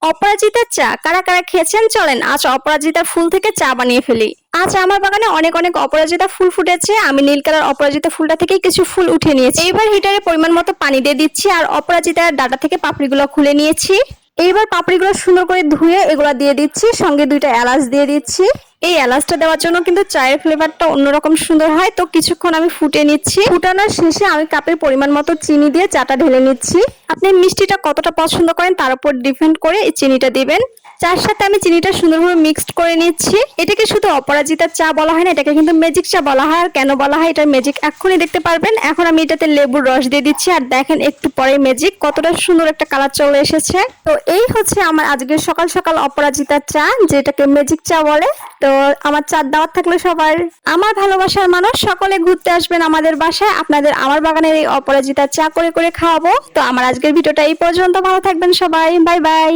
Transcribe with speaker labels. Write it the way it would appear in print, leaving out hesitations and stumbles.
Speaker 1: অপরাজিতার চা কারা কারা খেয়েছেন, চলেন আজ অপরাজিতার ফুল থেকে চা বানিয়ে ফেলি। আজ আমার বাগানে অনেক অনেক অপরাজিতা ফুল ফুটেছে। আমি নীল কালার অপরাজিতা ফুলটা থেকে কিছু ফুল উঠিয়ে নিয়েছি। এইবার হিটারে পরিমাণ মতো পানি দিয়ে দিচ্ছি আর অপরাজিতার ডাটা থেকে পাপড়িগুলো খুলে নিয়েছি। এইবার পাপড়িগুলো সুন্দর করে ধুয়ে এগুলা দিয়ে দিচ্ছি, সঙ্গে 2টা এলাচ দিয়ে দিচ্ছি। এই এলাচটা দেওয়ার জন্য কিন্তু চায়ের ফ্লেভারটা অন্যরকম সুন্দর হয়। তো কিছুক্ষণ আমি ফুটিয়ে নিচ্ছি। ফুটানোর শেষে আমি কাপের পরিমাণ মতো চিনি দিয়ে চাটা ঢেলে নিচ্ছি। আপনি মিষ্টিটা কতটা পছন্দ করেন তার উপর ডিপেন্ড করে এই চিনিটা দিবেন। চার সাথে আমি চিনিটা সুন্দরভাবে মিক্সড করে নিচ্ছি। এটাকে শুধু অপরাজিতার চা বলা হয় না, এটাকে কিন্তু ম্যাজিক চা বলা হয়। আর কেন বলা হয় এটার ম্যাজিক এক্ষুনি দেখতে পারবেন। এখন আমি এটাতে লেবুর রস দিয়ে দিচ্ছি আর দেখেন একটু পরে ম্যাজিক কতটা সুন্দর একটা কালার চলে এসেছে। তো এই হচ্ছে আমার আজকের সকাল সকাল অপরাজিতার চা, যেটাকে ম্যাজিক চা বলে। তো আমার চার দাওয়াত থাকলে সবার। আমার ভালোবাসার মানুষ সকলে ঘুরতে আসবেন আমাদের বাসায়, আপনাদের আমার বাগানের এই অপরাজিতার চা করে করে খাওয়াবো। তো আমার আজকের ভিডিওটা এই পর্যন্ত, ভালো থাকবেন সবাই, বাই বাই।